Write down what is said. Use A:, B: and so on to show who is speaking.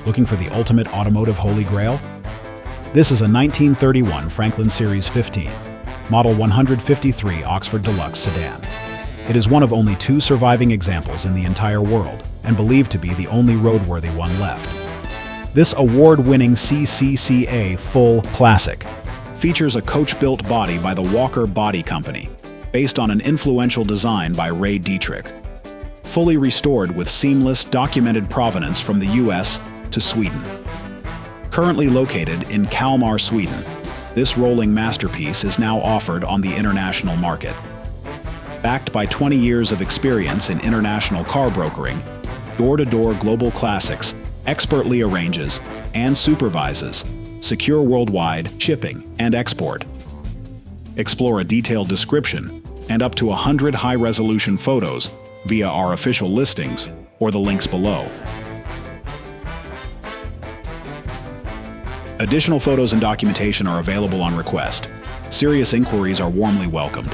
A: Looking for the ultimate automotive holy grail? This is a 1931 Franklin Series 15, Model 153 Oxford DeLuxe Sedan. It is one of only 2 surviving examples in the entire world, and believed to be the only roadworthy one left. This award-winning CCCA full classic features a coach-built body by the Walker Body Company, based on an influential design by Raymond Dietrich. Fully restored with seamless, documented provenance from the US to Sweden. Currently located in Kalmar, Sweden, this rolling masterpiece is now offered on the international market. Backed by 20 years of experience in international car brokering, Door-to-Door Global Classics expertly arranges and supervises secure worldwide shipping and export. Explore a detailed description and up to 100 high-resolution photos via our official listings or the links below. Additional photos and documentation are available on request. Serious inquiries are warmly welcomed.